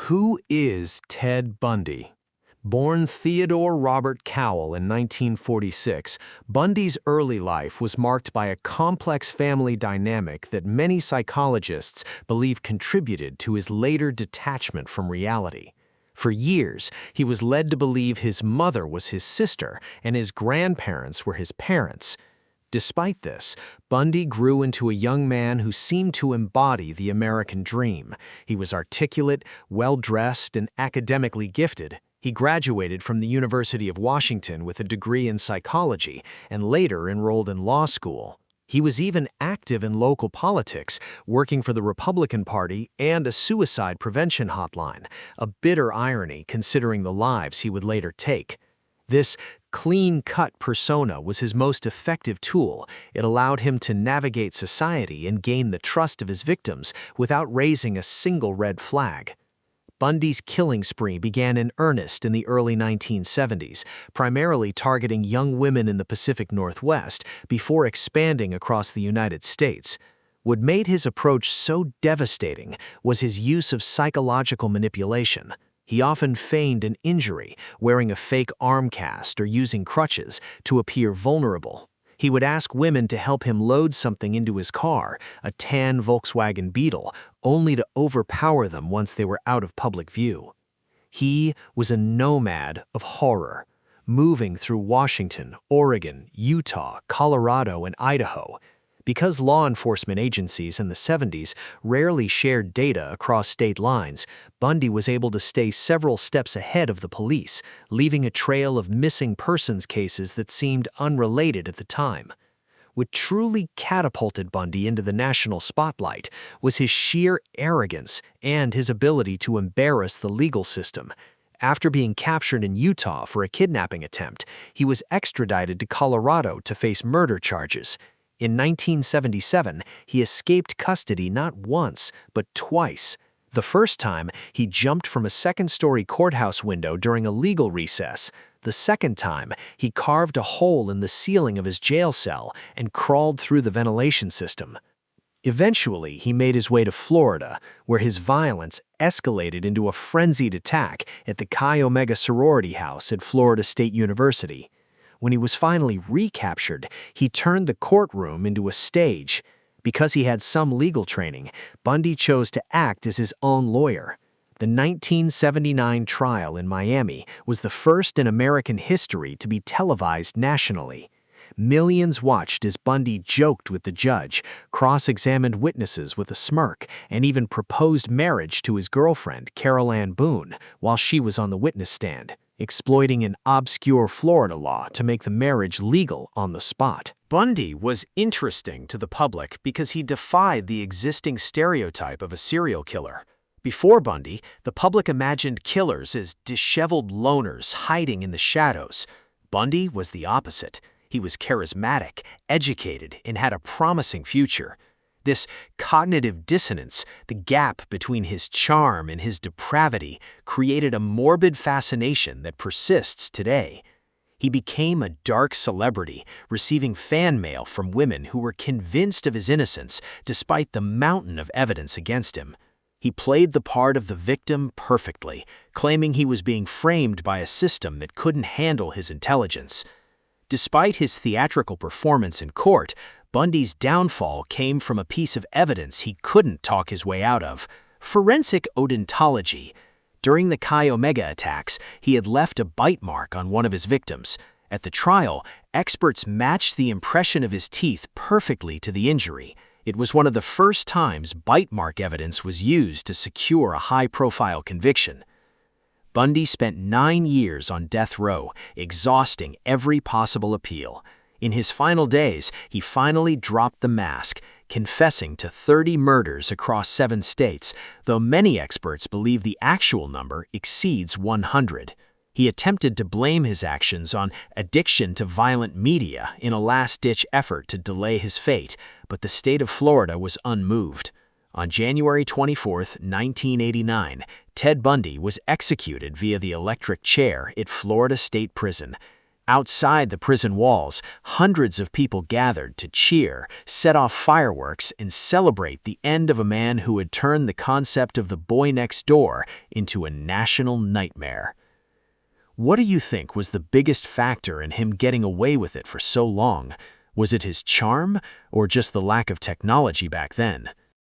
Who is Ted Bundy? Born Theodore Robert Cowell in 1946, Bundy's early life was marked by a complex family dynamic that many psychologists believe contributed to his later detachment from reality. For years, he was led to believe his mother was his sister and his grandparents were his parents. Despite this, Bundy grew into a young man who seemed to embody the American dream. He was articulate, well-dressed, and academically gifted. He graduated from the University of Washington with a degree in psychology and later enrolled in law school. He was even active in local politics, working for the Republican Party and a suicide prevention hotline, a bitter irony considering the lives he would later take. This clean-cut persona was his most effective tool. It allowed him to navigate society and gain the trust of his victims without raising a single red flag. Bundy's killing spree began in earnest in the early 1970s, primarily targeting young women in the Pacific Northwest before expanding across the United States. What made his approach so devastating was his use of psychological manipulation. He often feigned an injury, wearing a fake arm cast or using crutches to appear vulnerable. He would ask women to help him load something into his car, a tan Volkswagen Beetle, only to overpower them once they were out of public view. He was a nomad of horror, moving through Washington, Oregon, Utah, Colorado, and Idaho. Because law enforcement agencies in the 70s rarely shared data across state lines, Bundy was able to stay several steps ahead of the police, leaving a trail of missing persons cases that seemed unrelated at the time. What truly catapulted Bundy into the national spotlight was his sheer arrogance and his ability to embarrass the legal system. After being captured in Utah for a kidnapping attempt, he was extradited to Colorado to face murder charges. In 1977, he escaped custody not once, but twice. The first time, he jumped from a second-story courthouse window during a legal recess. The second time, he carved a hole in the ceiling of his jail cell and crawled through the ventilation system. Eventually, he made his way to Florida, where his violence escalated into a frenzied attack at the Chi Omega sorority house at Florida State University. When he was finally recaptured, he turned the courtroom into a stage. Because he had some legal training, Bundy chose to act as his own lawyer. The 1979 trial in Miami was the first in American history to be televised nationally. Millions watched as Bundy joked with the judge, cross-examined witnesses with a smirk, and even proposed marriage to his girlfriend, Carol Ann Boone, while she was on the witness stand, exploiting an obscure Florida law to make the marriage legal on the spot. Bundy was interesting to the public because he defied the existing stereotype of a serial killer. Before Bundy, the public imagined killers as disheveled loners hiding in the shadows. Bundy was the opposite. He was charismatic, educated, and had a promising future. This cognitive dissonance, the gap between his charm and his depravity, created a morbid fascination that persists today. He became a dark celebrity, receiving fan mail from women who were convinced of his innocence despite the mountain of evidence against him. He played the part of the victim perfectly, claiming he was being framed by a system that couldn't handle his intelligence. Despite his theatrical performance in court, Bundy's downfall came from a piece of evidence he couldn't talk his way out of: forensic odontology. During the Chi Omega attacks, he had left a bite mark on one of his victims. At the trial, experts matched the impression of his teeth perfectly to the injury. It was one of the first times bite mark evidence was used to secure a high-profile conviction. Bundy spent 9 years on death row, exhausting every possible appeal. In his final days, he finally dropped the mask, confessing to 30 murders across 7 states, though many experts believe the actual number exceeds 100. He attempted to blame his actions on addiction to violent media in a last-ditch effort to delay his fate, but the state of Florida was unmoved. On January 24, 1989, Ted Bundy was executed via the electric chair at Florida State Prison. Outside the prison walls, hundreds of people gathered to cheer, set off fireworks, and celebrate the end of a man who had turned the concept of the boy next door into a national nightmare. What do you think was the biggest factor in him getting away with it for so long? Was it his charm, or just the lack of technology back then?